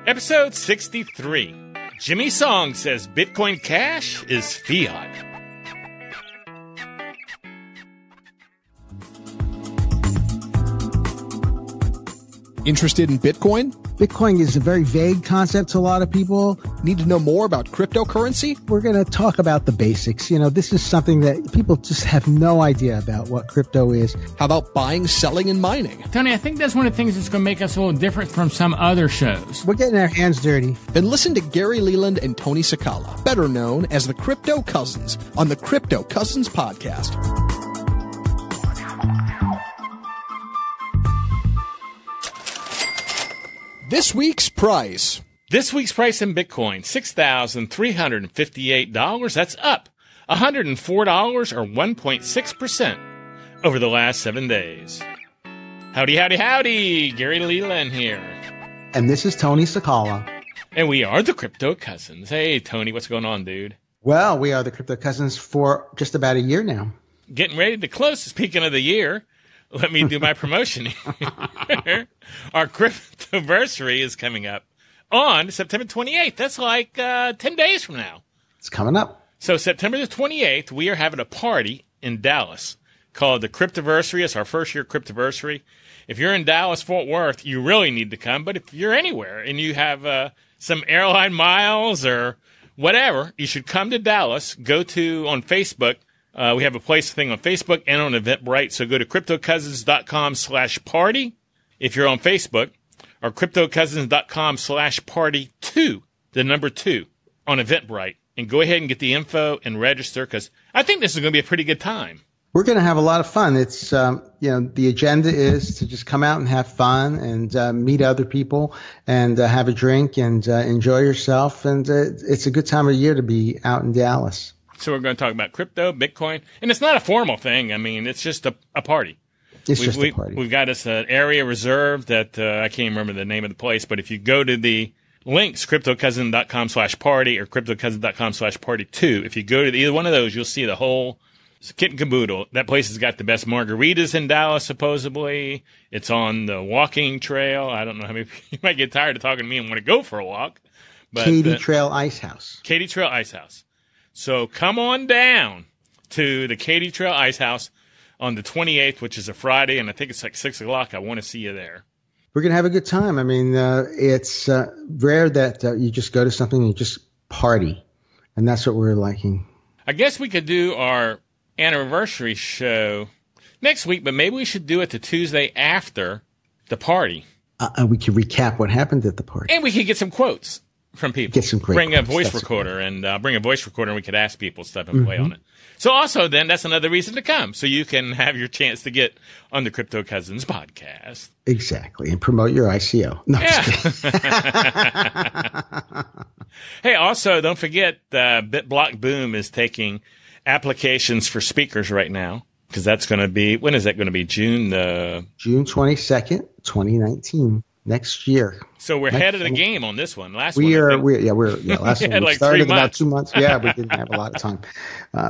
Episode 63. Jimmy Song says Bitcoin Cash is fiat. Interested in Bitcoin? Bitcoin is a very vague concept to a lot of people. Need to know more about cryptocurrency? We're going to talk about the basics. This is something that people just have no idea about what crypto is. How about buying, selling, and mining? Tony, I think that's one of the things that's going to make us a little different from some other shows. We're getting our hands dirty. Then listen to Gary Leland and Tony Sakala, better known as the Crypto Cousins, on the Crypto Cousins podcast. This week's price. This week's price in Bitcoin, $6,358. That's up $104 or 1.6% over the last 7 days. Howdy, howdy, howdy. Gary Leland here. And this is Tony Sakala. And we are the Crypto Cousins. Hey, Tony, what's going on, dude? Well, we are the Crypto Cousins for just about a year now. Getting ready to close. Speaking of the year, let me do my promotion here. Our cryptoversary is coming up on September 28th. That's like 10 days from now. It's coming up. So September the 28th, we are having a party in Dallas called the Cryptoversary. It's our first year Cryptoversary. If you're in Dallas, Fort Worth, you really need to come. But if you're anywhere and you have some airline miles or whatever, you should come to Dallas. Go to on Facebook. We have a place thing on Facebook and on Eventbrite. So go to cryptocousins.com/party if you're on Facebook, or cryptocousins.com/party2, the number 2 on Eventbrite, and go ahead and get the info and register, because I think this is going to be a pretty good time. We're going to have a lot of fun. It's, the agenda is to just come out and have fun and meet other people and have a drink and enjoy yourself. And it's a good time of year to be out in Dallas. So we're going to talk about crypto, Bitcoin, and it's not a formal thing. I mean, it's just a party. It's just a party. We've got us an area reserved that I can't remember the name of the place, but if you go to the links, cryptocousin.com/party or cryptocousin.com/party2, if you go to either one of those, you'll see the whole kit and caboodle. That place has got the best margaritas in Dallas, supposedly. It's on the walking trail. I don't know how many you might get tired of talking to me and want to go for a walk. But Katy Trail Ice House. Katy Trail Ice House. So come on down to the Katy Trail Ice House on the 28th, which is a Friday, and I think it's like 6 o'clock. I want to see you there. We're going to have a good time. I mean, it's rare that you just go to something and you just party, and that's what we're liking. I guess we could do our anniversary show next week, but maybe we should do it the Tuesday after the party. We could recap what happened at the party. And we could get some quotes from people. Get some great Bring a quotes. voice That's recorder great. and bring a voice recorder, and we could ask people stuff and play on it. So also then, that's another reason to come, so you can have your chance to get on the Crypto Cousins podcast. Exactly, and promote your ICO. No, yeah. Hey, also, don't forget, BitBlock Boom is taking applications for speakers right now, because that's going to be, when is that going to be? June 22nd, 2019. Next year. So we're ahead of the game on this one. Last one we started like about 2 months. Yeah, we didn't have a lot of time.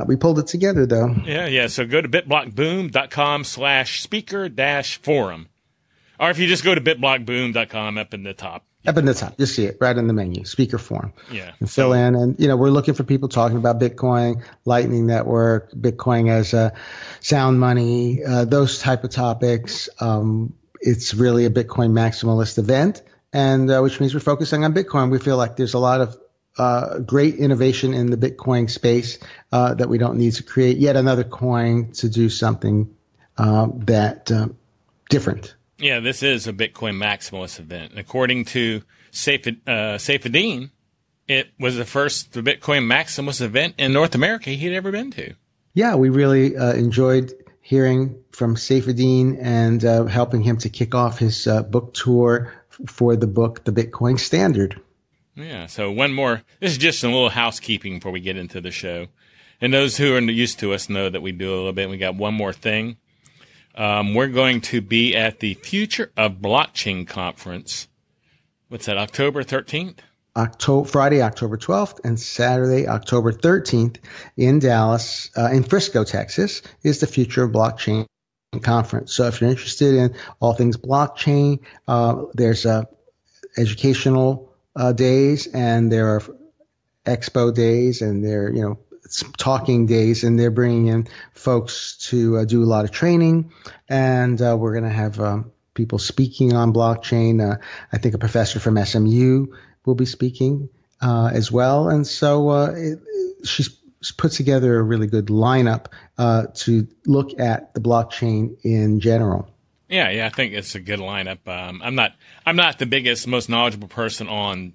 We pulled it together though. Yeah. So go to bitblockboom.com/speaker-forum. Or if you just go to bitblockboom.com up in the top. Up in the top. Just see it right in the menu, speaker forum. Yeah. And fill in. And, we're looking for people talking about Bitcoin, Lightning Network, Bitcoin as a sound money, those type of topics. It's really a Bitcoin maximalist event, and which means we're focusing on Bitcoin. We feel like there's a lot of great innovation in the Bitcoin space that we don't need to create yet another coin to do something different. Yeah, this is a Bitcoin maximalist event. According to Saifedean, it was the first Bitcoin maximalist event in North America he'd ever been to. Yeah, we really enjoyed hearing from Saifedean and helping him to kick off his book tour for the book, The Bitcoin Standard. Yeah, so one more. This is just a little housekeeping before we get into the show. And those who are used to us know that we do a little bit. We got one more thing. We're going to be at the Future of Blockchain Conference. What's that, October 13th? Friday, October 12th, and Saturday, October 13th in Dallas, in Frisco, Texas, is the Future of Blockchain Conference. So if you're interested in all things blockchain, there's educational days, and there are expo days, and there are, talking days, and they're bringing in folks to do a lot of training, and we're going to have people speaking on blockchain. I think a professor from SMU will be speaking as well, and so she's put together a really good lineup to look at the blockchain in general. Yeah, I think it's a good lineup. I'm not the biggest, most knowledgeable person on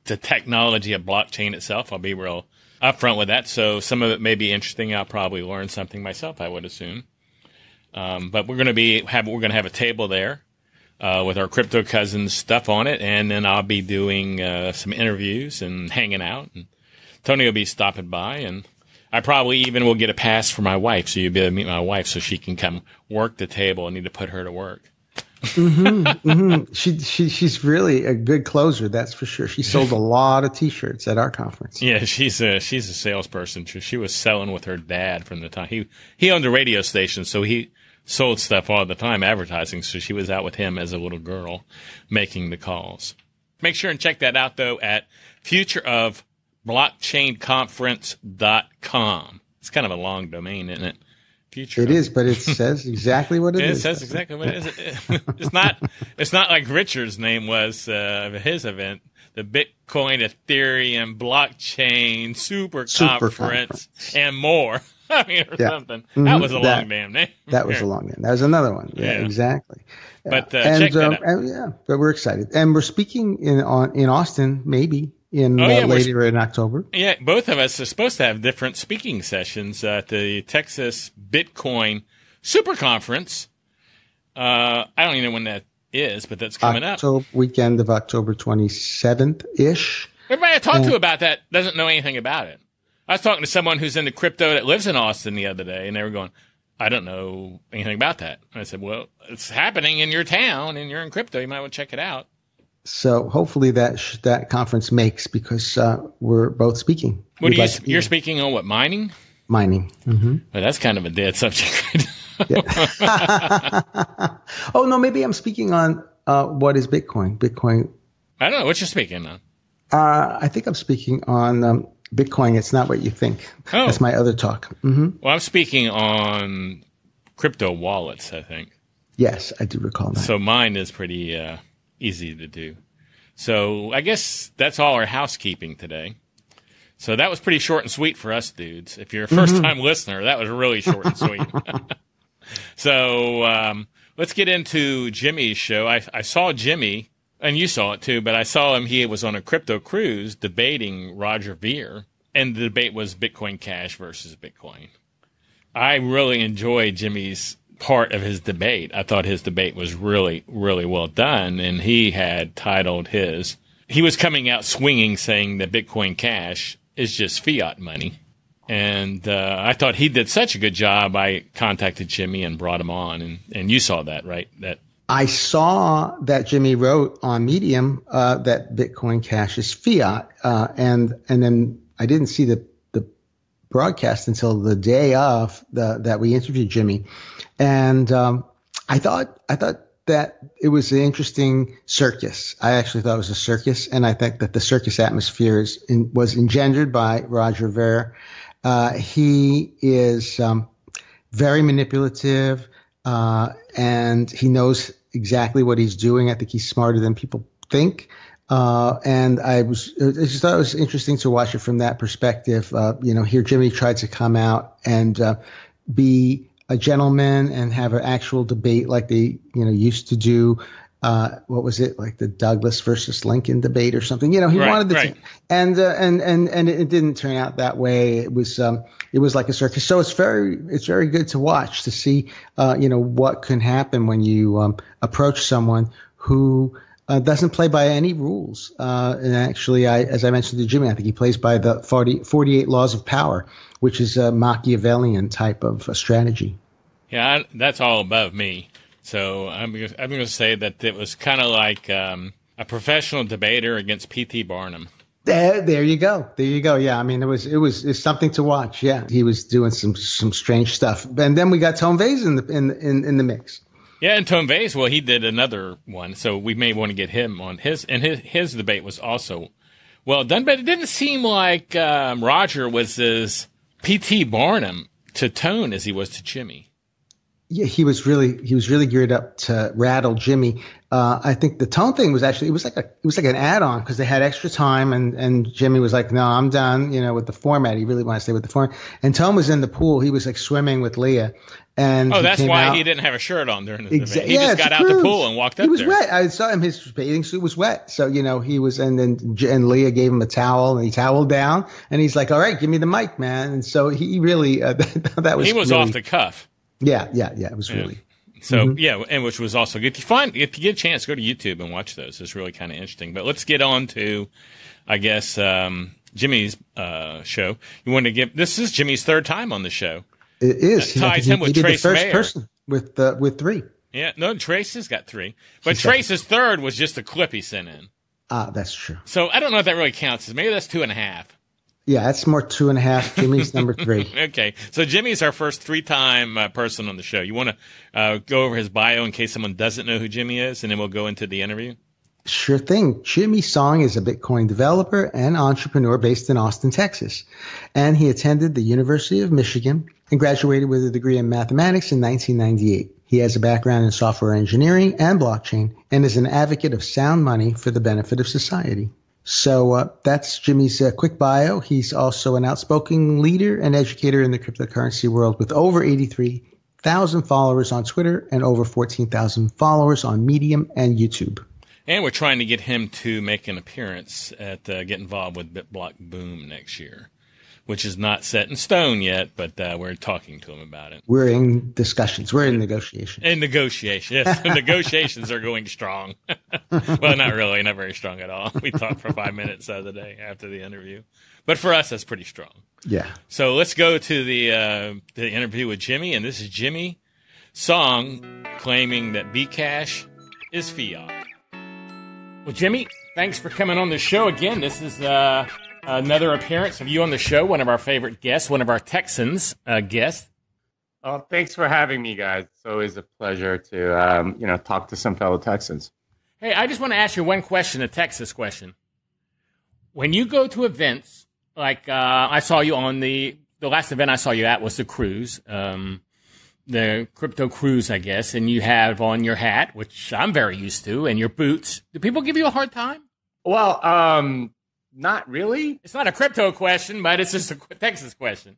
the technology of blockchain itself. I'll be real upfront with that. So some of it may be interesting. I'll probably learn something myself, I would assume. But we're going to have a table there with our Crypto Cousins stuff on it, and then I'll be doing some interviews and hanging out. And Tony will be stopping by, and I probably even will get a pass for my wife, so you'll be able to meet my wife so she can come work the table. I need to put her to work. She's really a good closer, that's for sure. She sold a lot of T-shirts at our conference. Yeah, she's a salesperson. She was selling with her dad from the time he owned a radio station, so he sold stuff all the time, advertising. So she was out with him as a little girl, making the calls. Make sure and check that out though at futureofblockchainconference.com. It's kind of a long domain, isn't it? It is, but it says exactly what it is. It says exactly what it is. It's not like Richard's name was his event, the Bitcoin, Ethereum, Blockchain, Super Conference, and more. Something. That was a long damn name. That was a long name. That was another one. Yeah. Exactly. But check that out. But we're excited, and we're speaking in Austin, maybe. Later in October. Yeah, both of us are supposed to have different speaking sessions at the Texas Bitcoin Super Conference. I don't even know when that is, but that's coming up. Weekend of October 27th-ish. Everybody I talked to about that doesn't know anything about it. I was talking to someone who's into crypto that lives in Austin the other day, and they were going, I don't know anything about that. And I said, well, it's happening in your town, and you're in crypto. You might want to check it out. So hopefully that conference makes, because we're both speaking. You're speaking on what, mining? Mining. Mm-hmm. Well, that's kind of a dead subject. Oh, no, maybe I'm speaking on what is Bitcoin. Bitcoin. I don't know. What you're speaking on? I think I'm speaking on Bitcoin. It's not what you think. Oh. That's my other talk. Mm-hmm. Well, I'm speaking on crypto wallets, I think. Yes, I do recall that. So mine is pretty easy to do. So I guess that's all our housekeeping today. So that was pretty short and sweet for us dudes. If you're a first-time listener, that was really short and sweet. So let's get into Jimmy's show. I saw Jimmy, and you saw it too, but I saw him. He was on a crypto cruise debating Roger Ver, and the debate was Bitcoin Cash versus Bitcoin. I really enjoyed Jimmy's part of his debate. I thought his debate was really, really well done, and he had titled he was coming out swinging, saying that Bitcoin Cash is just fiat money. And I thought he did such a good job, I contacted Jimmy and brought him on, and you saw that, right? I saw that Jimmy wrote on Medium that Bitcoin Cash is fiat, and then I didn't see the broadcast until the day of that we interviewed Jimmy. And I thought that it was an interesting circus. I actually thought it was a circus, and I think that the circus atmosphere was engendered by Roger Ver. He is very manipulative, and he knows exactly what he's doing. I think he's smarter than people think. And I just thought it was interesting to watch it from that perspective. Here Jimmy tried to come out and be a gentleman and have an actual debate like they, used to do. What was it, like the Douglas versus Lincoln debate or something? He wanted to, and it didn't turn out that way. It was like a circus. So it's very good to watch, to see, what can happen when you approach someone who doesn't play by any rules. And actually, as I mentioned to Jimmy, I think he plays by the 48 laws of power, which is a Machiavellian type of strategy. Yeah, that's all above me. So I'm going to say that it was kind of like a professional debater against P.T. Barnum. There you go. Yeah, I mean, it's something to watch. Yeah, he was doing some strange stuff, and then we got Tone Vays in the mix. Yeah, and Tom Vase, well, he did another one, so we may want to get him on his. And his debate was also well done, but it didn't seem like Roger was as P.T. Barnum to Tone as he was to Jimmy. Yeah, he was really geared up to rattle Jimmy. I think the Tone thing was actually it was like an add-on because they had extra time and Jimmy was like, no, I'm done, with the format. He really wanted to stay with the format. And Tone was in the pool. He was like swimming with Leah. And that's why he didn't have a shirt on during the debate. He just got out the pool and walked up there. He was wet. I saw him. His bathing suit was wet. So, he was, and Leah gave him a towel and he toweled down and he's like, all right, give me the mic, man. And so he really, that was, he was really, off the cuff. Yeah. It was really. So, and which was also good. If you get a chance, go to YouTube and watch those. It's really kind of interesting. But let's get on to, I guess, Jimmy's show. This is Jimmy's third time on the show. It is. That ties him with Trace Mayer. Mayer. Person with 3. Yeah, no, Trace has got 3. But Trace's third was just a clip he sent in. That's true. So I don't know if that really counts. Maybe that's 2.5. Yeah, that's more 2.5. Jimmy's number 3. Okay, so Jimmy's our first 3-time person on the show. You want to go over his bio in case someone doesn't know who Jimmy is, and then we'll go into the interview? Sure thing. Jimmy Song is a Bitcoin developer and entrepreneur based in Austin, Texas. And he attended the University of Michigan and graduated with a degree in mathematics in 1998. He has a background in software engineering and blockchain and is an advocate of sound money for the benefit of society. So that's Jimmy's quick bio. He's also an outspoken leader and educator in the cryptocurrency world with over 83,000 followers on Twitter and over 14,000 followers on Medium and YouTube. And we're trying to get him to make an appearance at get involved with BitBlock Boom next year, which is not set in stone yet, but we're talking to him about it. We're in discussions. We're in negotiations. In negotiation, yes. The negotiations are going strong. Well, not really, not very strong at all. We talked for 5 minutes the other day after the interview. But for us, that's pretty strong. Yeah. So let's go to the interview with Jimmy, and this is Jimmy Song claiming that Bcash is fiat. Well, Jimmy, thanks for coming on the show again. This is another appearance of you on the show, one of our favorite guests, one of our Texans guests. Oh, thanks for having me, guys. It's always a pleasure to talk to some fellow Texans. Hey, I just want to ask you one question, a Texas question. When you go to events, like I saw you on the last event I saw you at was the cruise, the crypto cruise, I guess, and you have on your hat, which I'm very used to, and your boots. Do people give you a hard time? Well, not really. It's not a crypto question, but it's just a Texas question.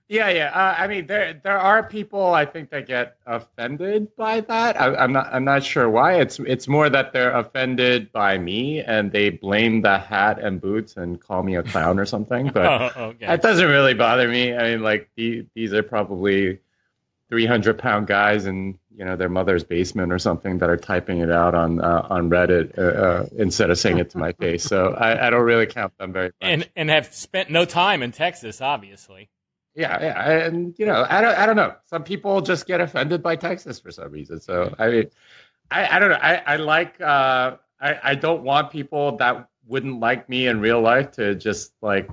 Yeah. I mean, there are people I think that get offended by that. I'm not sure why. It's more that they're offended by me and they blame the hat and boots and call me a clown or something. But okay. That doesn't really bother me. I mean, like these are probably 300-pound guys in their mother's basement or something that are typing it out on Reddit instead of saying it to my face. So I don't really count them very much. And have spent no time in Texas, obviously. Yeah, and I don't know. Some people just get offended by Texas for some reason. So I mean, I don't know. I like I don't want people that wouldn't like me in real life to just like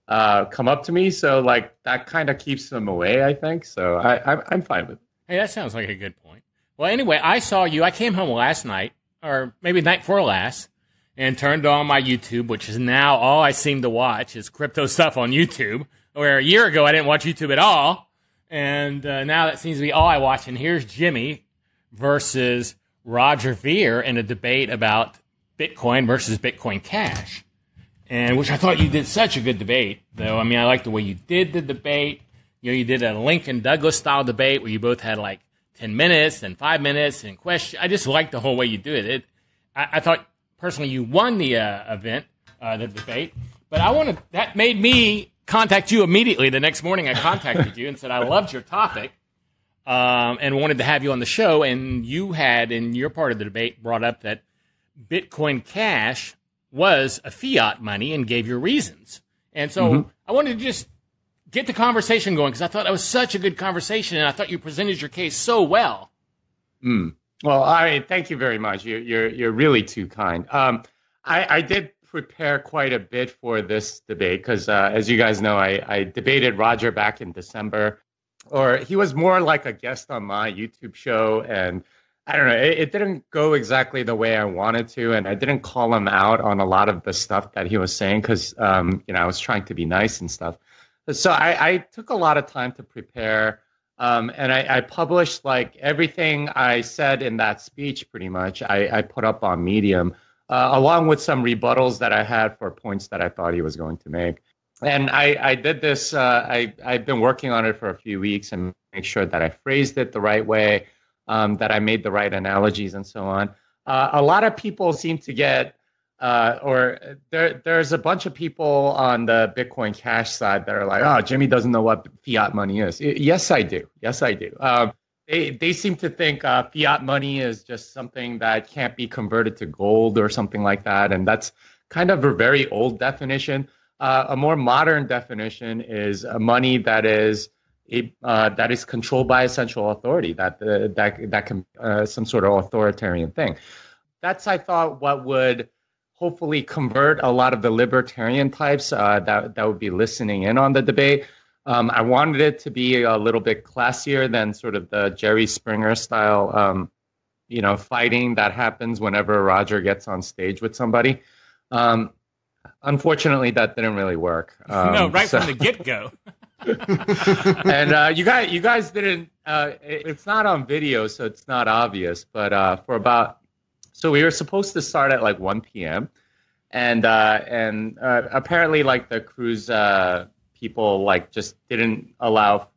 come up to me. So like that kind of keeps them away, I think. So I'm fine with it. Hey, that sounds like a good point. Well, anyway, I saw you. I came home last night, or maybe the night before last, and turned on my YouTube, which is now all I seem to watch is crypto stuff on YouTube. Where a year ago I didn't watch YouTube at all, and now that seems to be all I watch. And here's Jimmy versus Roger Ver in a debate about Bitcoin versus Bitcoin Cash, and which I thought you did such a good debate, though. I mean, I like the way you did the debate. You did a Lincoln Douglas style debate where you both had like 10 minutes and 5 minutes and question. I just liked the whole way you did it. I thought personally you won the event, the debate, but that made me contact you immediately. The next morning I contacted you and said I loved your topic and wanted to have you on the show. And you had, in your part of the debate, brought up that Bitcoin Cash was a fiat money and gave your reasons. And so I wanted to just get the conversation going because I thought that was such a good conversation and I thought you presented your case so well. Well, thank you very much. You're really too kind. I did prepare quite a bit for this debate because, as you guys know, I debated Roger back in December, or he was more like a guest on my YouTube show, and I don't know. It didn't go exactly the way I wanted to, and I didn't call him out on a lot of the stuff that he was saying because, I was trying to be nice and stuff. So I took a lot of time to prepare, and I published like everything I said in that speech. Pretty much, I put up on Medium, along with some rebuttals that I had for points that I thought he was going to make. And I did this. I've been working on it for a few weeks and make sure that I phrased it the right way. That I made the right analogies and so on. A lot of people seem to get, there's a bunch of people on the Bitcoin Cash side that are like, oh, Jimmy doesn't know what fiat money is. Yes, I do. Yes, I do. They seem to think fiat money is just something that can't be converted to gold or something like that. And that's kind of a very old definition. A more modern definition is a money that is controlled by a central authority, that can some sort of authoritarian thing. That's, I thought, what would hopefully convert a lot of the libertarian types that would be listening in on the debate. I wanted it to be a little bit classier than sort of the Jerry Springer style, fighting that happens whenever Roger gets on stage with somebody. Unfortunately, that didn't really work. From the get-go. And you guys didn't. It's not on video, so it's not obvious. But so we were supposed to start at like 1 p.m. and apparently like the cruise people like just didn't allow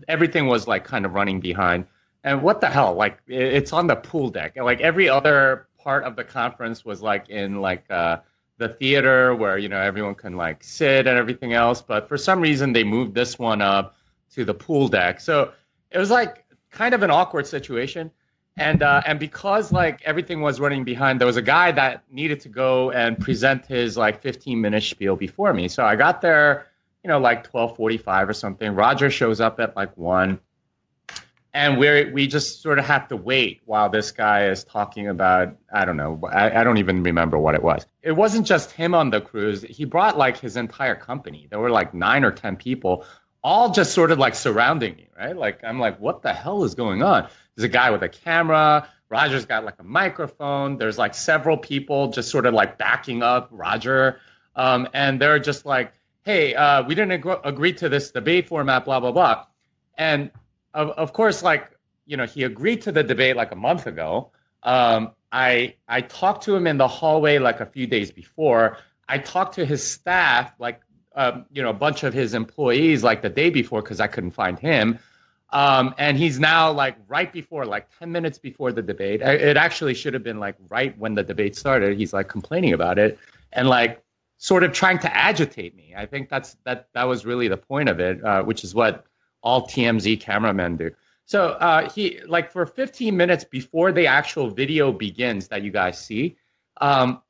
everything was like kind of running behind. And what the hell? Like it's on the pool deck. Like every other part of the conference was like in like the theater where, everyone can like sit and everything else. But for some reason, they moved this one up to the pool deck. So it was like kind of an awkward situation. And because like everything was running behind, there was a guy that needed to go and present his like 15-minute spiel before me. So I got there, like 12:45 or something. Roger shows up at like 1. And we just sort of have to wait while this guy is talking about, I don't know, I don't even remember what it was. It wasn't just him on the cruise. He brought like his entire company. There were like 9 or 10 people, all just sort of like surrounding me, right? Like, I'm like, what the hell is going on? There's a guy with a camera. Roger's got like a microphone. There's like several people just sort of like backing up Roger. And they're just like, hey, we didn't agree to this debate format, blah, blah, blah. And of course, like, he agreed to the debate like a month ago. I talked to him in the hallway like a few days before. I talked to his staff, like, a bunch of his employees like the day before because I couldn't find him. And he's now like right before, like 10 minutes before the debate. It actually should have been like right when the debate started. He's like complaining about it and like sort of trying to agitate me. I think that was really the point of it, which is what all TMZ cameramen do. So he like for 15 minutes before the actual video begins that you guys see,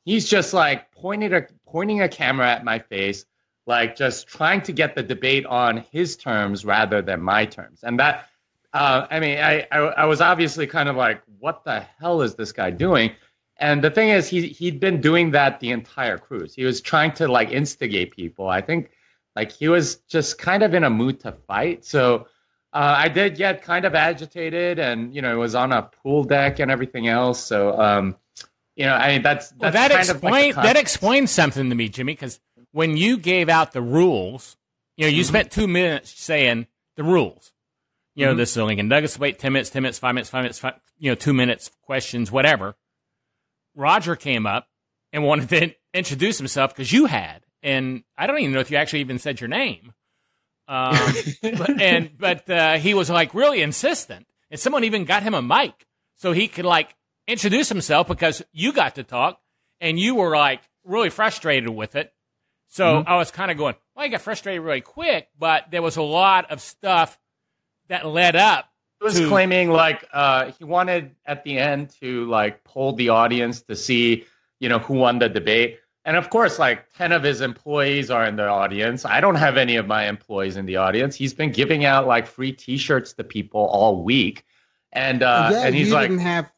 he's just like pointing a camera at my face, like just trying to get the debate on his terms rather than my terms. And that, I was obviously kind of like, what the hell is this guy doing? And the thing is, he'd been doing that the entire cruise. He was trying to like instigate people. I think like he was just kind of in a mood to fight. So I did get kind of agitated, and it was on a pool deck and everything else. So that's that explains something to me, Jimmy, because when you gave out the rules, you spent 2 minutes saying the rules. This is a Lincoln Douglas debate, 10 minutes, 10 minutes, 5 minutes, 5 minutes, 2 minutes, questions, whatever. Roger came up and wanted to introduce himself because you had. And I don't even know if you actually even said your name. But he was like really insistent. And someone even got him a mic so he could like introduce himself because you got to talk and you were like really frustrated with it. So I was kind of going, well, I got frustrated really quick, but there was a lot of stuff that led up. He was claiming like he wanted at the end to like poll the audience to see, who won the debate. And of course, like 10 of his employees are in the audience. I don't have any of my employees in the audience. He's been giving out like free T-shirts to people all week. And and he's like, didn't have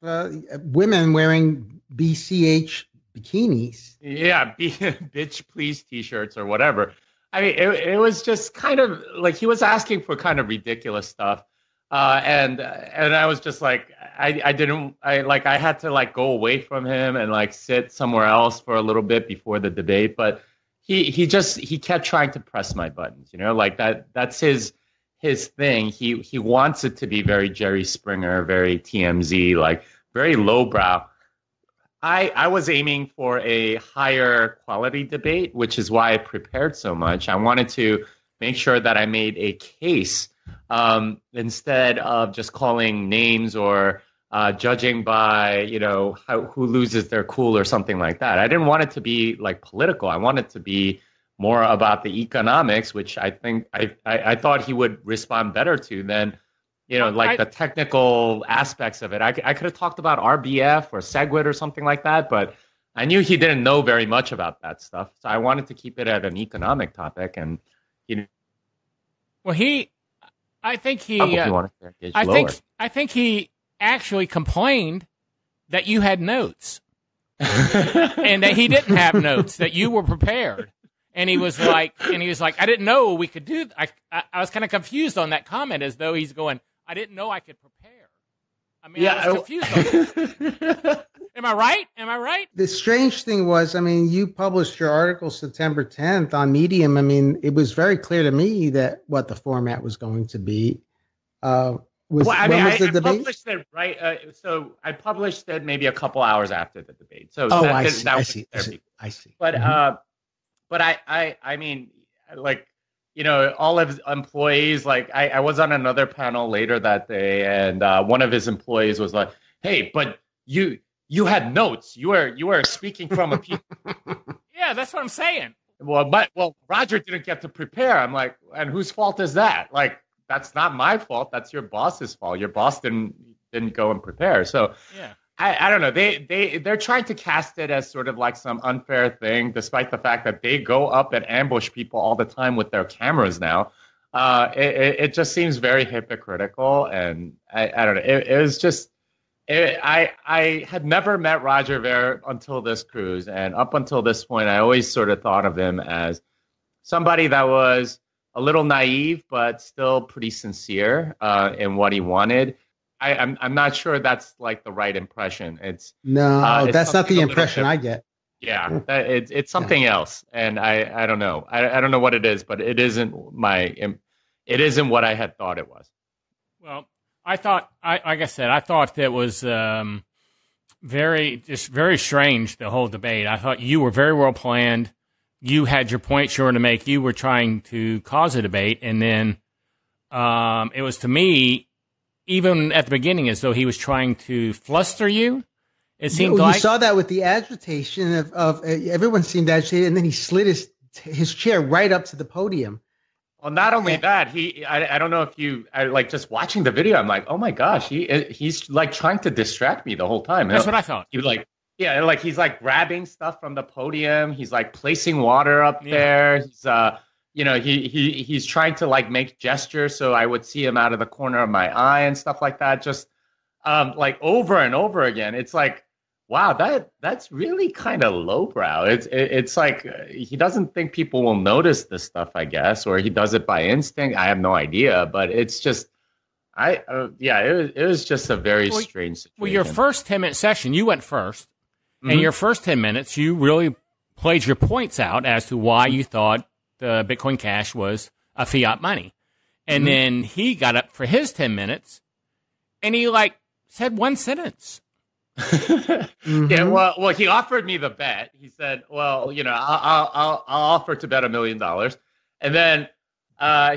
women wearing BCH bikinis. Yeah, bitch please T-shirts or whatever. I mean, it was just kind of like he was asking for kind of ridiculous stuff. And I was just like, I had to like go away from him and like sit somewhere else for a little bit before the debate. But he kept trying to press my buttons, like that's his thing. He wants it to be very Jerry Springer, very TMZ, like very lowbrow. I was aiming for a higher quality debate, which is why I prepared so much. I wanted to make sure that I made a case instead of just calling names or judging by, who loses their cool or something like that. I didn't want it to be like political. I wanted it to be more about the economics, which I think I thought he would respond better to than the technical aspects of it. I could have talked about RBF or SegWit or something like that, but I knew he didn't know very much about that stuff. So I wanted to keep it at an economic topic. And, well, I think he actually complained that you had notes and that he didn't have notes, that you were prepared. And he was like, I didn't know we could do that. I was kind of confused on that comment, as though he's going, I didn't know I could prepare. I mean, yeah, I was confused on that. Am I right? The strange thing was, you published your article September 10th on Medium. It was very clear to me that what the format was going to be. I published it so I published it maybe a couple hours after the debate. So I see. But all of his employees, I was on another panel later that day, and one of his employees was like, "Hey, but you had notes. You were speaking from a piece." Yeah, that's what I'm saying. Well, Roger didn't get to prepare. I'm like, and whose fault is that? Like, that's not my fault. That's your boss's fault. Your boss didn't go and prepare. So yeah. I don't know. They're trying to cast it as sort of like some unfair thing, despite the fact that they go up and ambush people all the time with their cameras now. It just seems very hypocritical, and I don't know. It was just. I had never met Roger Ver until this cruise, and up until this point, I always sort of thought of him as somebody that was a little naive, but still pretty sincere in what he wanted. I'm not sure that's like the right impression. That's not the impression I get. Yeah, it's something else, and I don't know. I don't know what it is, but it isn't what I had thought it was. Well, I thought, like I said, I thought that was very strange, the whole debate. I thought you were very well planned. You had your point sure to make. You were trying to cause a debate, and then it was, to me, even at the beginning, as though he was trying to fluster you. It seemed like you saw that with the agitation of everyone seemed agitated, and then he slid his chair right up to the podium. Well, not only that, I don't know if just watching the video, I'm like, oh my gosh, he's like trying to distract me the whole time. That's what I thought. He's like grabbing stuff from the podium. He's like placing water up there. He's he's trying to like make gestures so I would see him out of the corner of my eye and stuff like that. Just like over and over again. It's like, wow, that's really kind of lowbrow. It's like he doesn't think people will notice this stuff, I guess, or he does it by instinct. I have no idea, but it's just, it was just a very strange situation. Well, your first 10-minute session, you went first, and your first 10 minutes, you really played your points out as to why you thought the Bitcoin Cash was a fiat money, and then he got up for his 10 minutes, and he said one sentence. Yeah, well, he offered me the bet. He said, "Well, I'll offer to bet $1 million," and then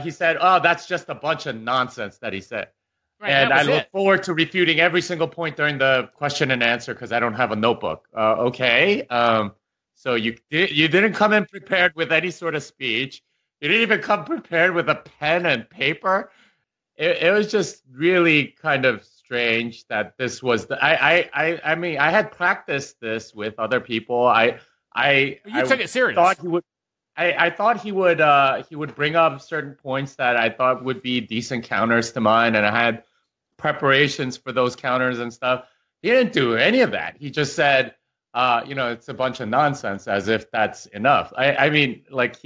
he said, "Oh, that's just a bunch of nonsense that he said." Right, and I look forward to refuting every single point during the question and answer because I don't have a notebook. Okay, so you didn't come in prepared with any sort of speech. You didn't even come prepared with a pen and paper. It was just really kind of strange that this was I mean, I had practiced this with other people. You took it serious. I thought he would bring up certain points that I thought would be decent counters to mine, and I had preparations for those counters and stuff. He didn't do any of that. He just said, it's a bunch of nonsense, as if that's enough. I mean, like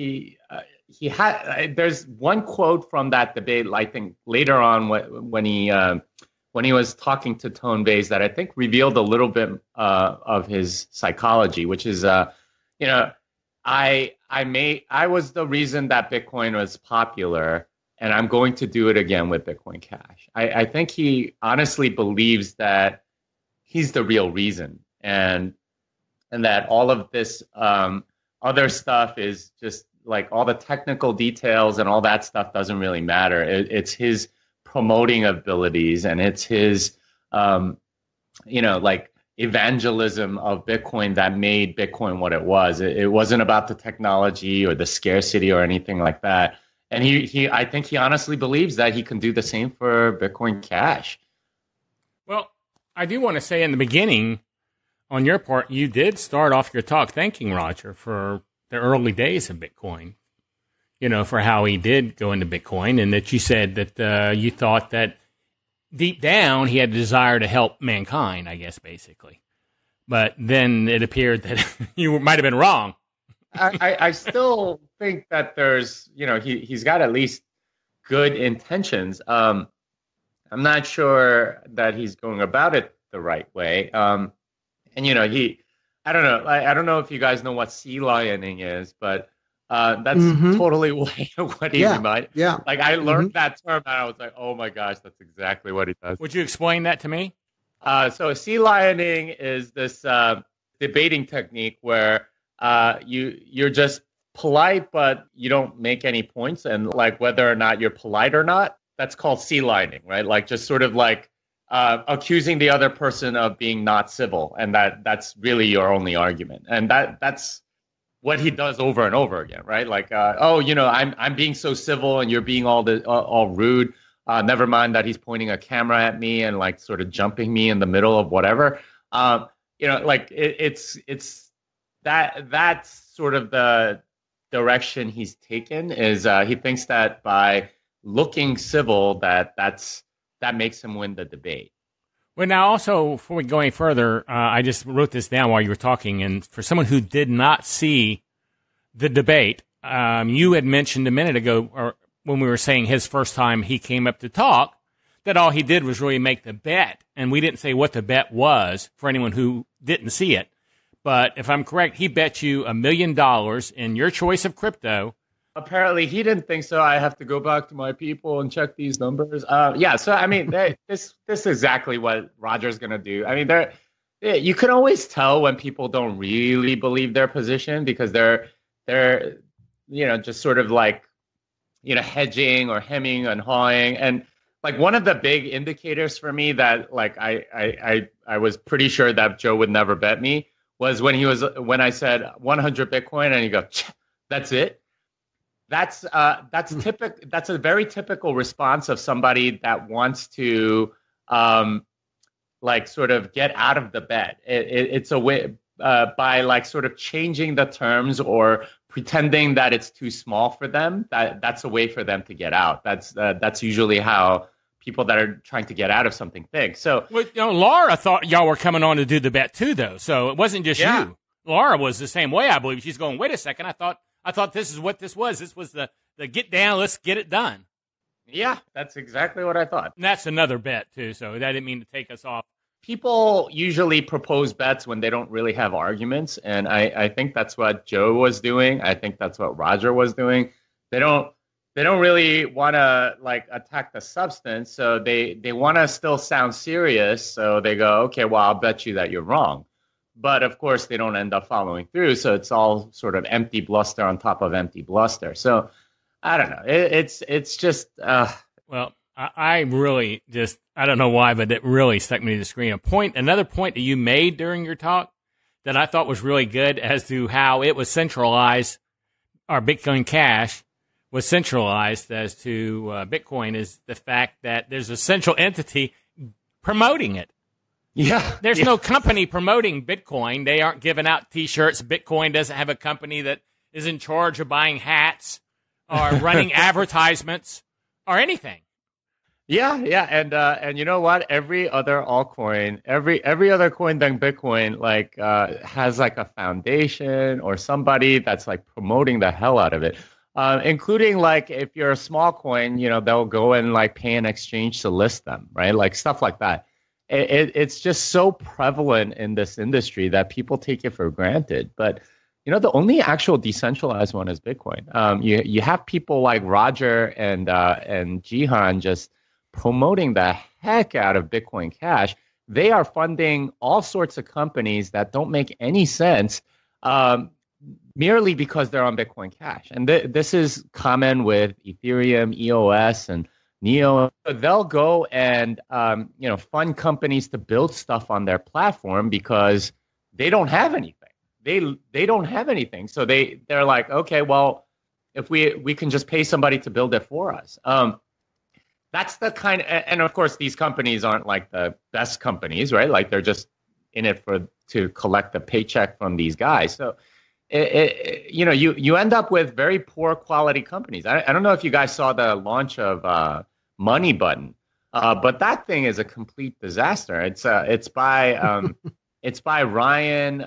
he had. There's one quote from that debate. I think later on when he was talking to Tone Vays that I think revealed a little bit of his psychology, which is I was the reason that Bitcoin was popular, and I'm going to do it again with Bitcoin Cash. I think he honestly believes that he's the real reason, and that all of this other stuff is just like all the technical details and all that stuff doesn't really matter. It's his promoting abilities, and it's his like evangelism of Bitcoin that made Bitcoin what it was. It wasn't about the technology or the scarcity or anything like that. And I think he honestly believes that he can do the same for Bitcoin Cash. Well, I do want to say in the beginning, on your part, you did start off your talk thanking Roger for the early days of Bitcoin, for how he did go into Bitcoin, and that you said that you thought that deep down he had a desire to help mankind, I guess, basically. But then it appeared that you might have been wrong. I still think that there's, he's got at least good intentions. I'm not sure that he's going about it the right way. I don't know. I don't know if you guys know what sea lioning is, but that's totally what he reminded. Yeah. Like I learned that term and I was like, oh my gosh, that's exactly what he does. Would you explain that to me? So sea lioning is this debating technique where you're just polite, but you don't make any points. And like whether or not you're polite or not, that's called sea lioning, right? Like just sort of like accusing the other person of being not civil, and that's really your only argument. And that's what he does over and over again, right? Like, I'm being so civil, and you're being all rude. Never mind that he's pointing a camera at me and like sort of jumping me in the middle of whatever. Like it's that's sort of the direction he's taken. Is he thinks that by looking civil, that makes him win the debate. Well, now also, before we go any further, I just wrote this down while you were talking, and for someone who did not see the debate, you had mentioned a minute ago, or when we were saying his first time he came up to talk, that all he did was really make the bet, and we didn't say what the bet was for anyone who didn't see it. But if I'm correct, he bet you $1 million in your choice of crypto. Apparently, he didn't think so. I have to go back to my people and check these numbers. So I mean, this is exactly what Roger's going to do. I mean, you can always tell when people don't really believe their position because they're just sort of like hedging or hemming and hawing. And like one of the big indicators for me that like I was pretty sure that Joe would never bet me was when I said 100 Bitcoin and he goes, that's it. That's typical. That's a very typical response of somebody that wants to like sort of get out of the bet. It's a way by like sort of changing the terms or pretending that it's too small for them. That's a way for them to get out. That's usually how people that are trying to get out of something think. So, well, Laura thought y'all were coming on to do the bet too, though. So it wasn't just you. Laura was the same way, I believe. She's going, wait a second, I thought this is what this was. This was the get down, let's get it done. Yeah, that's exactly what I thought. And that's another bet, too, so that didn't mean to take us off. People usually propose bets when they don't really have arguments, and I think that's what Joe was doing. I think that's what Roger was doing. They don't really want to like attack the substance, so they want to still sound serious, so they go, okay, well, I'll bet you that you're wrong. But of course, they don't end up following through. So it's all sort of empty bluster on top of empty bluster. So I don't know. It's just. Well, I really just I don't know why, but it really stuck me to the screen. Another point that you made during your talk that I thought was really good as to how it was centralized. Our Bitcoin Cash was centralized as to Bitcoin is the fact that there's a central entity promoting it. Yeah. There's no company promoting Bitcoin. They aren't giving out T-shirts. Bitcoin doesn't have a company that is in charge of buying hats or running advertisements or anything. Yeah. And you know what? Every other altcoin, every other coin than Bitcoin, like has like a foundation or somebody that's like promoting the hell out of it. including like if you're a small coin, they'll go and like pay an exchange to list them, right? Like stuff like that. It's just so prevalent in this industry that people take it for granted. But the only actual decentralized one is Bitcoin. You have people like Roger and Jihan just promoting the heck out of Bitcoin Cash. They are funding all sorts of companies that don't make any sense merely because they're on Bitcoin Cash. And this is common with Ethereum, EOS, and Neo. They'll go and fund companies to build stuff on their platform because they don't have anything. They don't have anything. So they're like, okay, well, if we can just pay somebody to build it for us. That's the kind of, and of course these companies aren't like the best companies, right? Like they're just in it to collect the paycheck from these guys. So you end up with very poor quality companies. I don't know if you guys saw the launch of Money Button, but that thing is a complete disaster. It's by it's by Ryan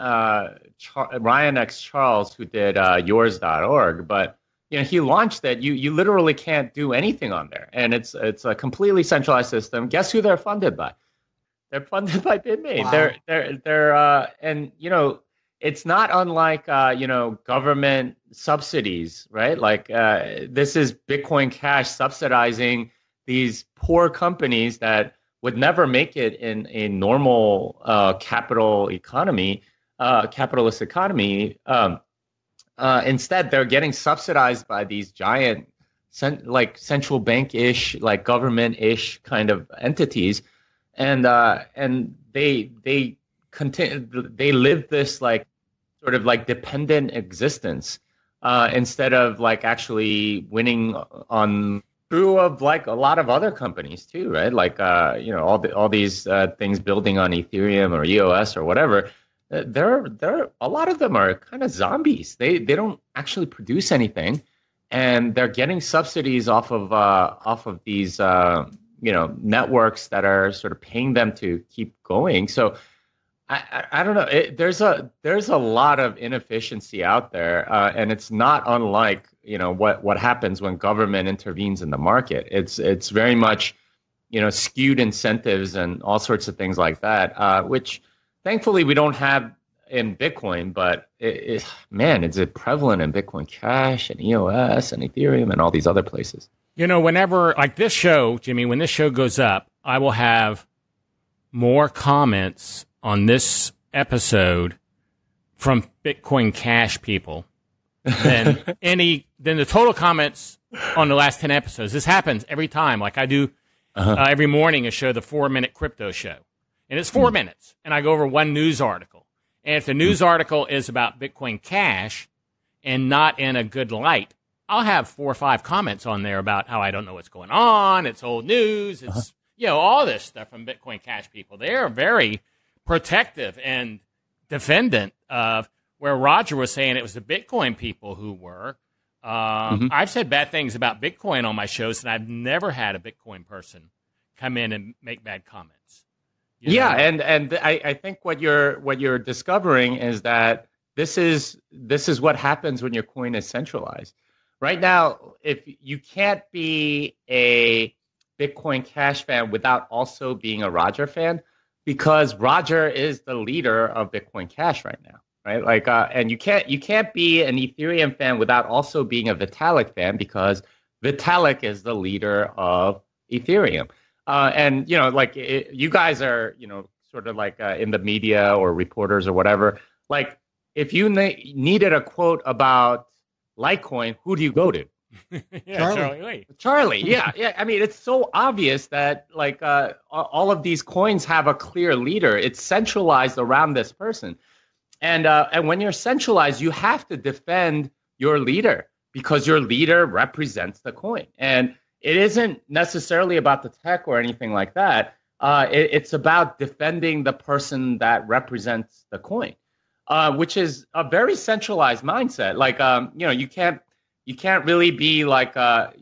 X Charles, who did yours.org, but he launched it. You literally can't do anything on there, and it's a completely centralized system. Guess who they're funded by? They're funded by BitMain. Wow. They're and it's not unlike government subsidies, right? Like this is Bitcoin Cash subsidizing these poor companies that would never make it in a normal capitalist economy. Instead, they're getting subsidized by these giant, central bank-ish, like government-ish kind of entities, and they live this like sort of like dependent existence instead of like actually winning on. True of like a lot of other companies too, right? Like all these things building on Ethereum or EOS or whatever. They're a lot of them are kind of zombies. They don't actually produce anything, and they're getting subsidies off of these networks that are sort of paying them to keep going. So I don't know. There's a lot of inefficiency out there, and it's not unlike what happens when government intervenes in the market. It's very much skewed incentives and all sorts of things like that, which thankfully we don't have in Bitcoin, but it's prevalent in Bitcoin Cash and EOS and Ethereum and all these other places. Whenever like this show, Jimmy, when this show goes up, I will have more comments on this episode from Bitcoin Cash people than the total comments on the last 10 episodes. This happens every time. Like I do every morning a show, the 4-Minute Crypto Show. And it's 4 minutes. And I go over one news article. And if the news article is about Bitcoin Cash and not in a good light, I'll have 4 or 5 comments on there about how I don't know what's going on. It's old news. It's, all this stuff from Bitcoin Cash people. They are very protective and defendant of where Roger was saying it was the Bitcoin people who were. I've said bad things about Bitcoin on my shows, and I've never had a Bitcoin person come in and make bad comments. And I think what you're discovering is that this is what happens when your coin is centralized. Right now, if you can't be a Bitcoin Cash fan without also being a Roger fan, because Roger is the leader of Bitcoin Cash right now, right? Like, and you can't be an Ethereum fan without also being a Vitalik fan, because Vitalik is the leader of Ethereum. And you guys are sort of like in the media or reporters or whatever. Like, if you needed a quote about Litecoin, who do you go to? Charlie. Yeah. I mean, it's so obvious that like all of these coins have a clear leader. It's centralized around this person, and when you're centralized, you have to defend your leader because your leader represents the coin, and it isn't necessarily about the tech or anything like that. It's about defending the person that represents the coin, which is a very centralized mindset. Like you can't really be like a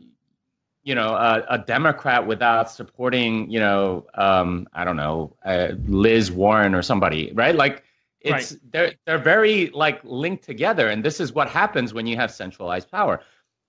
Democrat without supporting I don't know, Liz Warren or somebody, right? Like they're very like linked together, and this is what happens when you have centralized power.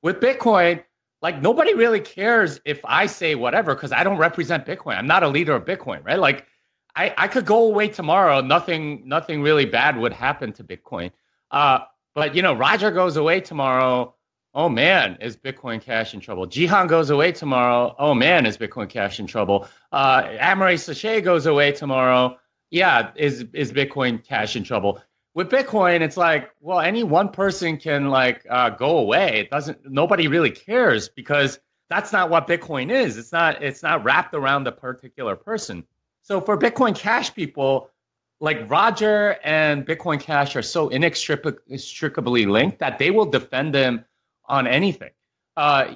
With Bitcoin, like nobody really cares if I say whatever because I don't represent Bitcoin. I'm not a leader of Bitcoin, right? Like I could go away tomorrow. Nothing really bad would happen to Bitcoin. But Roger goes away tomorrow. Oh man, is Bitcoin Cash in trouble? Jihan goes away tomorrow. Oh man, is Bitcoin Cash in trouble? Amaray Sachet goes away tomorrow. Yeah, is Bitcoin Cash in trouble? With Bitcoin, it's like, well, any one person can go away. It doesn't. Nobody really cares because that's not what Bitcoin is. It's not wrapped around a particular person. So for Bitcoin Cash people, like Roger and Bitcoin Cash are so inextricably linked that they will defend them on anything.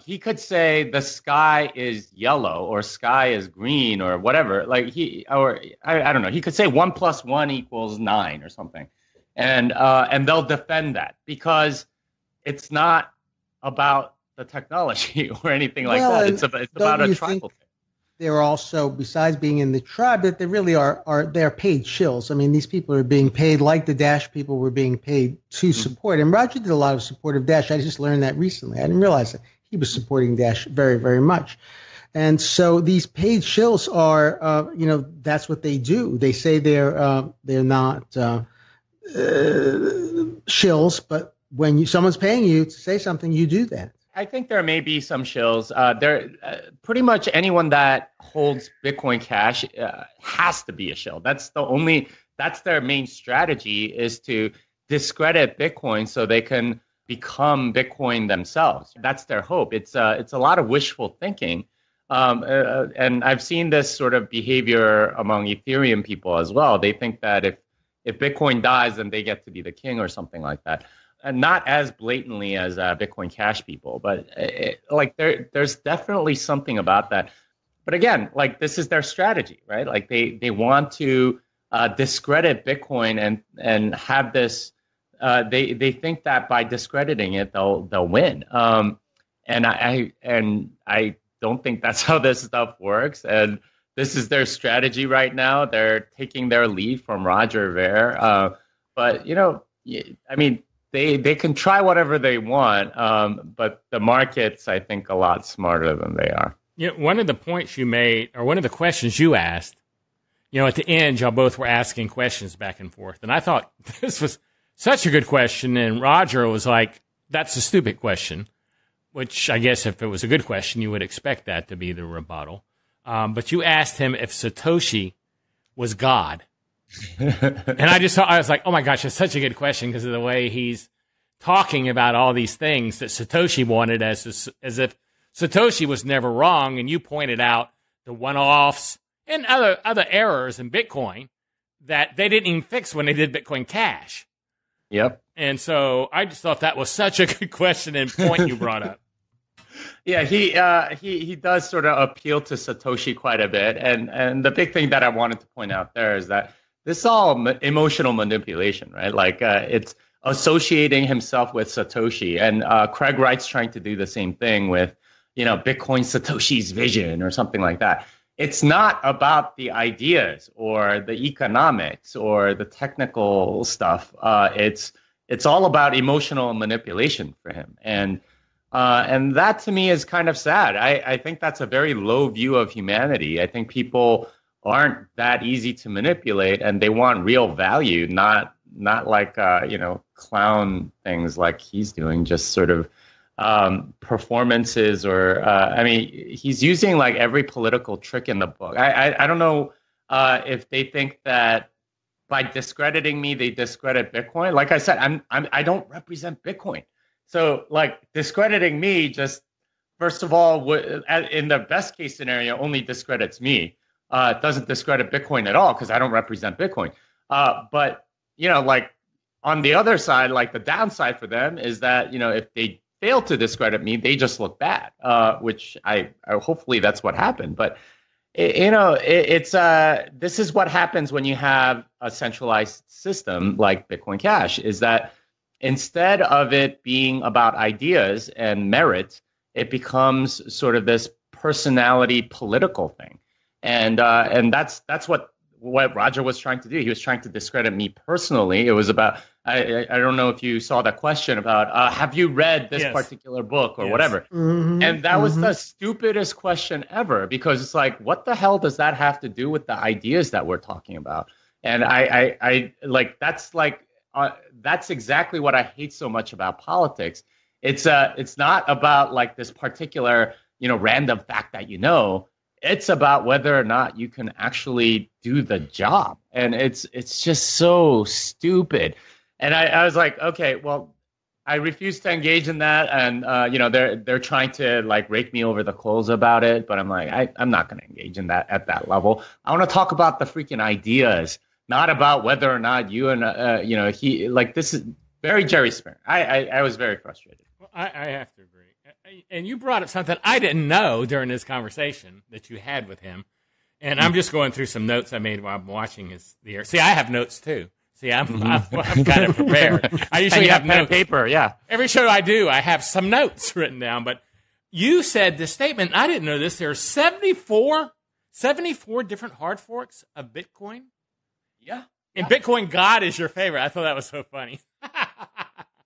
He could say the sky is yellow or sky is green or whatever. I don't know. He could say 1 + 1 = 9 or something, and they'll defend that because it's not about the technology or anything like that. It's about a tribal thing. They're also, besides being in the tribe, that they really they're paid shills. I mean, these people are being paid like the Dash people were being paid to support. And Roger did a lot of support of Dash. I just learned that recently. I didn't realize that he was supporting Dash very, very much. And so these paid shills are, that's what they do. They say they're not shills, but when someone's paying you to say something, you do that. I think there may be some shills. Pretty much anyone that holds Bitcoin Cash has to be a shill. That's their main strategy, is to discredit Bitcoin so they can become Bitcoin themselves. That's their hope. It's a lot of wishful thinking. And I've seen this sort of behavior among Ethereum people as well. They think that if Bitcoin dies, then they get to be the king or something like that. And not as blatantly as Bitcoin Cash people, but there's definitely something about that. But again, this is their strategy, right? Like they want to discredit Bitcoin and have this. They think that by discrediting it, they'll win. And I don't think that's how this stuff works. And this is their strategy right now. They're taking their lead from Roger Ver. But I mean. They can try whatever they want, but the market's, I think, a lot smarter than they are. One of the points you made, or one of the questions you asked, at the end, y'all both were asking questions back and forth. And I thought this was such a good question. And Roger was like, that's a stupid question, which I guess if it was a good question, you would expect that to be the rebuttal. But you asked him if Satoshi was God. And I was like, oh my gosh, that's such a good question because of the way he's talking about all these things that Satoshi wanted as if Satoshi was never wrong. And you pointed out the one-offs and other errors in Bitcoin that they didn't even fix when they did Bitcoin Cash. Yep. And so I just thought that was such a good question and point you brought up. Yeah, he does sort of appeal to Satoshi quite a bit. And the big thing that I wanted to point out there is that this is all emotional manipulation, right? It's associating himself with Satoshi. And Craig Wright's trying to do the same thing with, Bitcoin Satoshi's vision or something like that. It's not about the ideas or the economics or the technical stuff. It's all about emotional manipulation for him. And that to me is kind of sad. I think that's a very low view of humanity. I think people aren't that easy to manipulate, and they want real value, not like clown things like he's doing, just sort of performances or he's using every political trick in the book. I don't know if they think that by discrediting me they discredit Bitcoin. Like I said, I don't represent Bitcoin, so discrediting me just first of all in the best case scenario only discredits me. It doesn't discredit Bitcoin at all because I don't represent Bitcoin. But on the other side, the downside for them is that if they fail to discredit me, they just look bad. Which I hopefully that's what happened. But it's this is what happens when you have a centralized system like Bitcoin Cash. Is that instead of it being about ideas and merit, it becomes sort of this personality political thing. And that's what Roger was trying to do. He was trying to discredit me personally. It was about I don't know if you saw that question about have you read this particular book or whatever. Mm-hmm. And that was the stupidest question ever, because it's like, what the hell does that have to do with the ideas that we're talking about? And I like, that's exactly what I hate so much about politics. It's not about like this particular, random fact that it's about whether or not you can actually do the job. And it's just so stupid. And I was like, okay, well, I refuse to engage in that. And, they're trying to like rake me over the coals about it. But I'm like, I'm not going to engage in that at that level. I want to talk about the freaking ideas, not about whether or not you and, he, like, this is very Jerry Springer. I was very frustrated. Well, I have to agree. And you brought up something I didn't know during this conversation that you had with him. And I'm just going through some notes I made while I'm watching the air. See, I have notes too. See, I'm kind of prepared. I usually have pen notes. and paper, yeah. Every show I do, I have some notes written down. But you said this statement, and I didn't know this. There are 74 different hard forks of Bitcoin. Yeah. And Bitcoin God is your favorite. I thought that was so funny.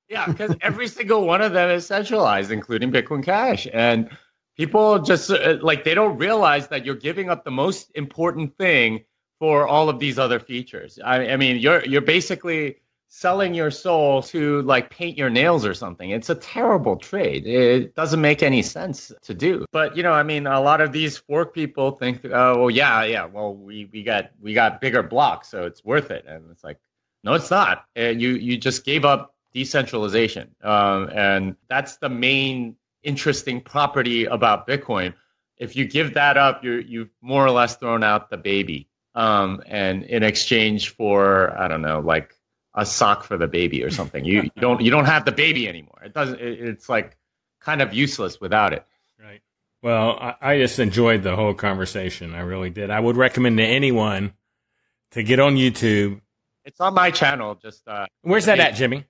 Yeah, because every single one of them is centralized, including Bitcoin Cash. And people just they don't realize that you're giving up the most important thing for all of these other features. I mean, you're basically selling your soul to like paint your nails or something. It's a terrible trade. It doesn't make any sense to do. But I mean, a lot of these fork people think, oh well, yeah, well we got bigger blocks, so it's worth it. And it's like, no, it's not. And you just gave up decentralization, and that's the main interesting property about Bitcoin. If you give that up, you've more or less thrown out the baby. And in exchange for, I don't know, like a sock for the baby or something, you don't have the baby anymore. It's like kind of useless without it. Right. Well, I just enjoyed the whole conversation. I really did. I would recommend to anyone to get on YouTube. It's on my channel. Just where's that at, Jimmy?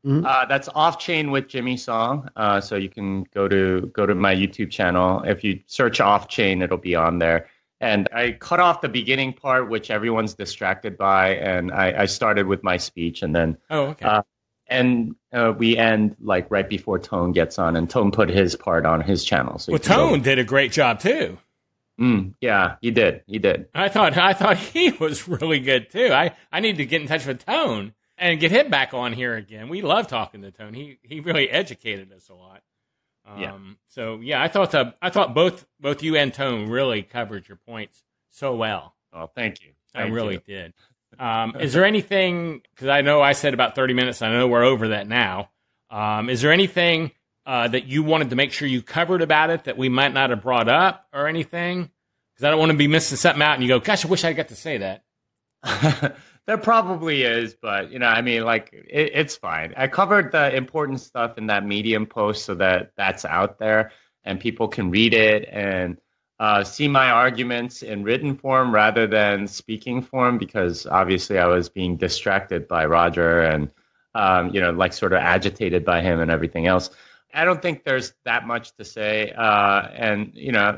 That's Off Chain with Jimmy Song. So you can go to my YouTube channel. If you search Off Chain, it'll be on there. And I cut off the beginning part, which everyone's distracted by, and I started with my speech, and then we end like right before Tone gets on, and Tone put his part on his channel. So Tone did a great job too. Yeah, he did. I thought he was really good too. I need to get in touch with Tone and get him back on here again. We love talking to Tone. He really educated us a lot. So yeah, I thought both you and Tone really covered your points so well. Oh, thank you. I really did. Is there anything, because I know I said about 30 minutes, I know we're over that now. Is there anything that you wanted to make sure you covered about it that we might not have brought up or anything? Because I don't want to be missing something out and you go, gosh, I wish I got to say that. There probably is, but I mean, like it's fine. I covered the important stuff in that Medium post so that that's out there and people can read it and see my arguments in written form rather than speaking form, because obviously I was being distracted by Roger and like sort of agitated by him and everything else. I don't think there's that much to say, and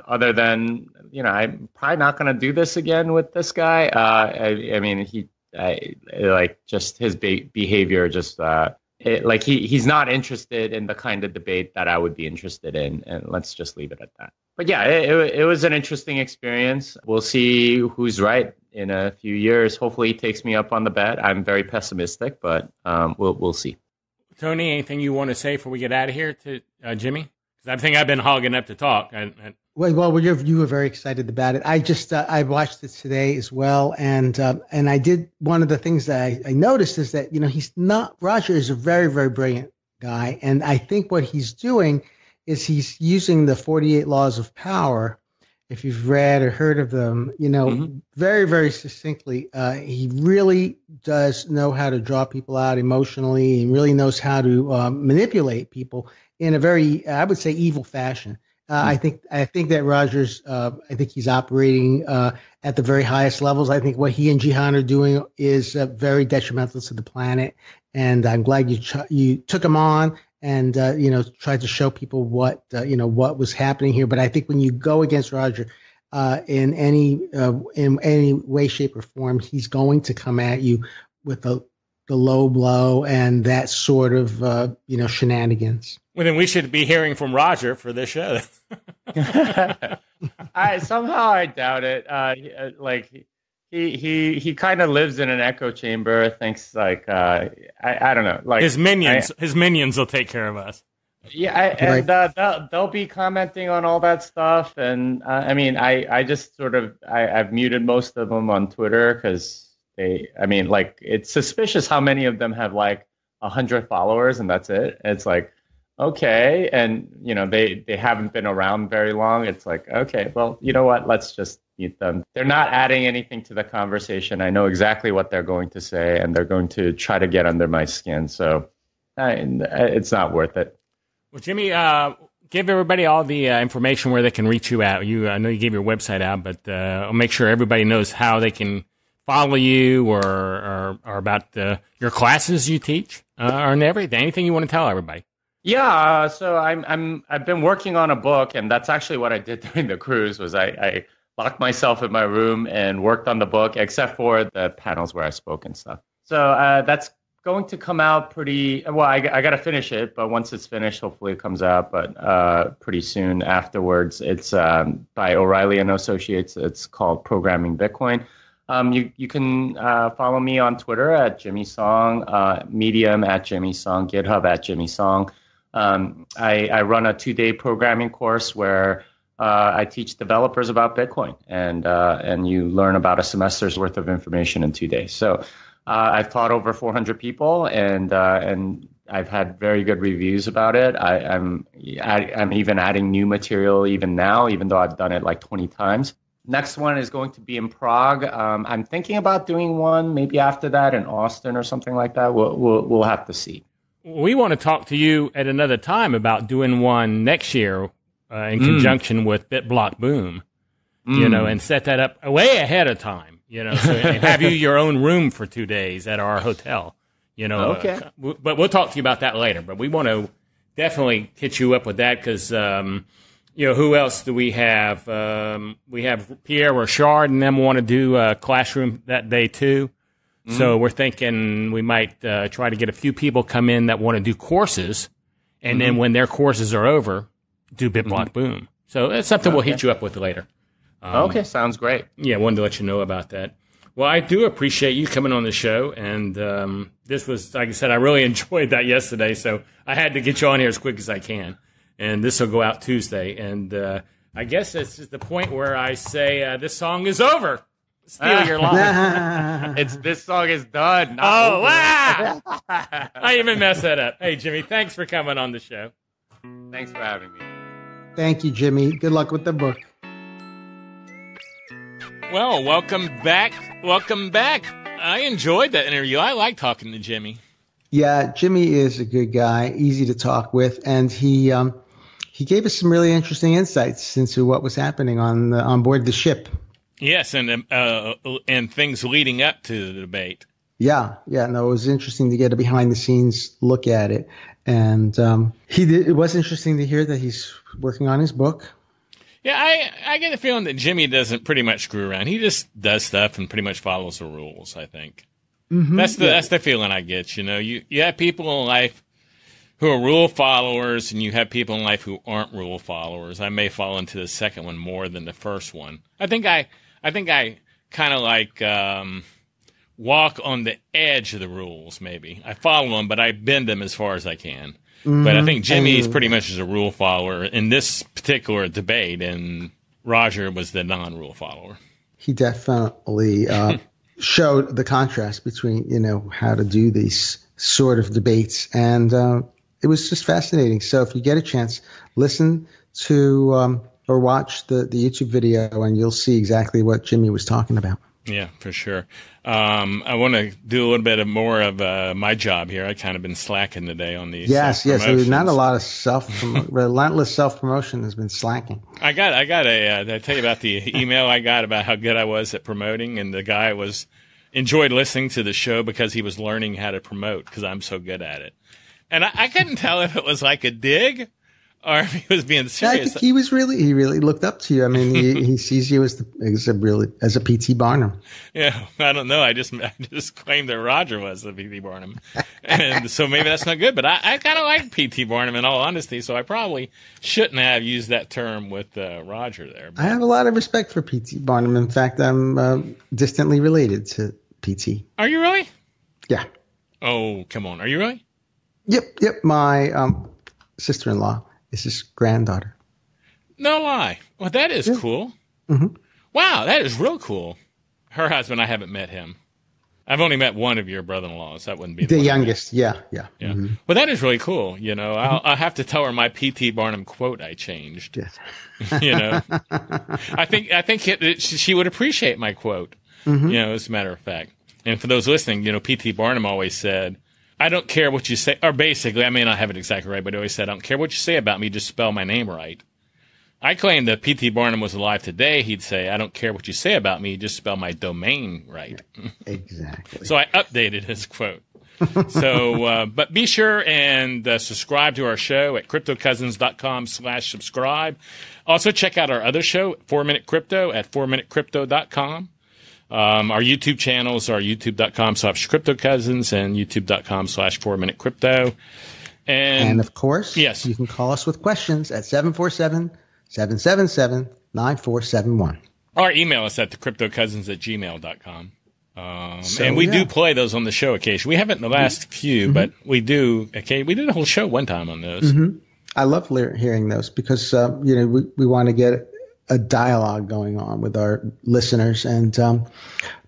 other than I'm probably not going to do this again with this guy. I mean, like just his behavior, just like he's not interested in the kind of debate that I would be interested in, and let's just leave it at that. But yeah, it was an interesting experience. We'll see who's right in a few years. Hopefully, he takes me up on the bet. I'm very pessimistic, but we'll see. Tony, anything you want to say before we get out of here to Jimmy? Because I think I've been hogging up to talk. Well, you were very excited about it. I just I watched it today as well, and I did. One of the things that I noticed is that Roger is a very, very brilliant guy, and I think what he's doing is he's using the 48 laws of power. If you've read or heard of them, very, very succinctly, he really does know how to draw people out emotionally. He really knows how to manipulate people in a very, I would say, evil fashion. I think that Rogers, I think he's operating at the very highest levels. I think what he and Jihan are doing is very detrimental to the planet. And I'm glad you took him on and tried to show people what was happening here. But I think when you go against Roger in any way, shape, or form, he's going to come at you with a low blow and that sort of shenanigans. Well, then we should be hearing from Roger for this show. I doubt it. He kind of lives in an echo chamber. Thinks like I don't know. Like his minions will take care of us. Yeah, they'll be commenting on all that stuff, and I just sort of I've muted most of them on Twitter because it's suspicious how many of them have like 100 followers and that's it. It's like, okay, and they haven't been around very long. It's like, okay, well, you know what? Let's just mute them. They're not adding anything to the conversation. I know exactly what they're going to say, and they're going to try to get under my skin. So it's not worth it. Well, Jimmy, give everybody all the information where they can reach you at. I know you gave your website out, but I'll make sure everybody knows how they can follow you or about your classes you teach and everything. Anything you want to tell everybody? Yeah, so I've been working on a book, and that's actually what I did during the cruise. Was I locked myself in my room and worked on the book, except for the panels where I spoke and stuff. So that's going to come out pretty well. I got to finish it, but once it's finished, hopefully it comes out. But pretty soon afterwards, it's by O'Reilly and Associates. It's called Programming Bitcoin. You can follow me on Twitter at Jimmy Song, Medium at Jimmy Song, GitHub at Jimmy Song. I run a 2-day programming course where I teach developers about Bitcoin, and you learn about a semester's worth of information in 2 days. So I've taught over 400 people, and I've had very good reviews about it. I'm even adding new material even now, even though I've done it like 20 times. Next one is going to be in Prague. I'm thinking about doing one maybe after that in Austin or something like that. We'll have to see. We want to talk to you at another time about doing one next year in conjunction with BitBlock Boom, and set that up way ahead of time. So and have you your own room for 2 days at our hotel. Okay. But we'll talk to you about that later. But we want to definitely hit you up with that because, who else do we have? We have Pierre Richard and them want to do a classroom that day too. So we're thinking we might try to get a few people come in that want to do courses, and then when their courses are over, do BitBlock Boom. So that's something we'll hit you up with later. Okay, sounds great. Yeah, wanted to let you know about that. Well, I do appreciate you coming on the show, and this was, like I said, I really enjoyed that yesterday, so I had to get you on here as quick as I can. And this will go out Tuesday, and I guess this is the point where I say this song is over. Steal your line. This song is done. Wow! I even messed that up. Hey, Jimmy, thanks for coming on the show. Thanks for having me. Thank you, Jimmy. Good luck with the book. Well, welcome back. Welcome back. I enjoyed that interview. I like talking to Jimmy. Yeah, Jimmy is a good guy, easy to talk with, and he gave us some really interesting insights into what was happening on board the ship. Yes, and things leading up to the debate. Yeah, no, it was interesting to get a behind-the-scenes look at it, and it was interesting to hear that he's working on his book. Yeah, I get a feeling that Jimmy doesn't pretty much screw around. He just does stuff and pretty much follows the rules, I think. Mm-hmm. That's the feeling I get. You have people in life who are rule followers, and you have people in life who aren't rule followers. I may fall into the second one more than the first one. I think I kind of like walk on the edge of the rules, maybe. I follow them, but I bend them as far as I can. Mm-hmm. But I think Jimmy is pretty much as a rule follower in this particular debate, and Roger was the non-rule follower. He definitely showed the contrast between, how to do these sort of debates, and it was just fascinating. So if you get a chance, listen to or watch the YouTube video, and you'll see exactly what Jimmy was talking about. Yeah, for sure. I want to do a little bit more of my job here. I've kind of been slacking today on these. Yes. There's not a lot of relentless self-promotion has been slacking. I got did I tell you about the email I got about how good I was at promoting, and the guy enjoyed listening to the show because he was learning how to promote because I'm so good at it. And I couldn't tell if it was like a dig or if he was being I serious. think he really looked up to you. I mean, he sees you as a P.T. Barnum. Yeah, I don't know. I just claimed that Roger was the P.T. Barnum, and so maybe that's not good. But I kind of like P.T. Barnum in all honesty, so I probably shouldn't have used that term with Roger there. I have a lot of respect for P.T. Barnum. In fact, I'm distantly related to P.T. Are you really? Yeah. Oh, come on. Are you really? Yep. My sister-in-law is his granddaughter. No lie. Well, that is cool. Mm-hmm. Wow, that is real cool. Her husband, I haven't met him. I've only met one of your brother-in-laws. That wouldn't be the youngest. Yeah. Mm-hmm. Well, that is really cool. You know, I'll have to tell her my P.T. Barnum quote I changed. Yes. You know, I think she would appreciate my quote. Mm-hmm. You know, as a matter of fact. And for those listening, you know, P.T. Barnum always said, I don't care what you say, or basically, I may not have it exactly right, but he always said, I don't care what you say about me, just spell my name right. I claim that P.T. Barnum was alive today, he'd say, I don't care what you say about me, just spell my domain right. Exactly. So I updated his quote. So, but be sure and subscribe to our show at CryptoCousins.com/subscribe. Also, check out our other show, 4 Minute Crypto, at 4MinuteCrypto.com. Our YouTube channels are youtube.com/CryptoCousins and youtube.com/4MinuteCrypto. And of course, yes, you can call us with questions at 747-777-9471. Or email us at thecryptocousins@gmail.com. And we do play those on the show occasionally. We haven't in the last few, but we do. Okay, we did a whole show one time on those. Mm-hmm. I love hearing those because we want to get a dialogue going on with our listeners, and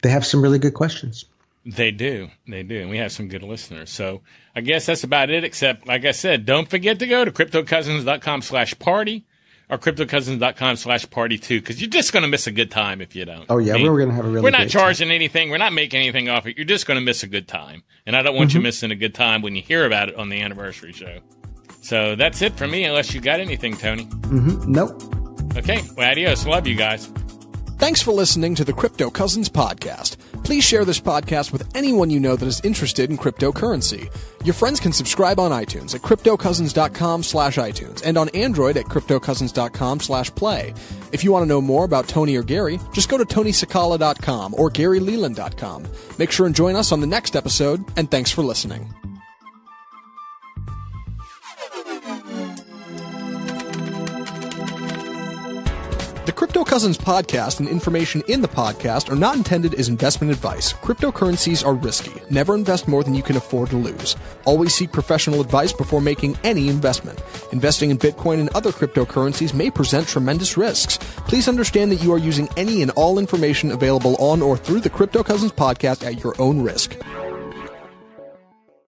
they have some really good questions. They do, and we have some good listeners. So I guess that's about it, except, like I said, don't forget to go to CryptoCousins.com/party or CryptoCousins.com/party2, because you're just going to miss a good time if you don't. Oh, yeah, we're going to have a really We're not great charging time. anything. We're not making anything off it. You're just going to miss a good time. And I don't want you missing a good time when you hear about it on the anniversary show. So that's it for me, unless you got anything, Tony. Nope. Okay, well, adios. Love you guys. Thanks for listening to the Crypto Cousins podcast. Please share this podcast with anyone you know that is interested in cryptocurrency. Your friends can subscribe on iTunes at CryptoCousins.com/iTunes and on Android at CryptoCousins.com/play. If you want to know more about Tony or Gary, just go to TonySakala.com or GaryLeland.com. Make sure and join us on the next episode, and thanks for listening. The Crypto Cousins podcast and information in the podcast are not intended as investment advice. Cryptocurrencies are risky. Never invest more than you can afford to lose. Always seek professional advice before making any investment. Investing in Bitcoin and other cryptocurrencies may present tremendous risks. Please understand that you are using any and all information available on or through the Crypto Cousins podcast at your own risk.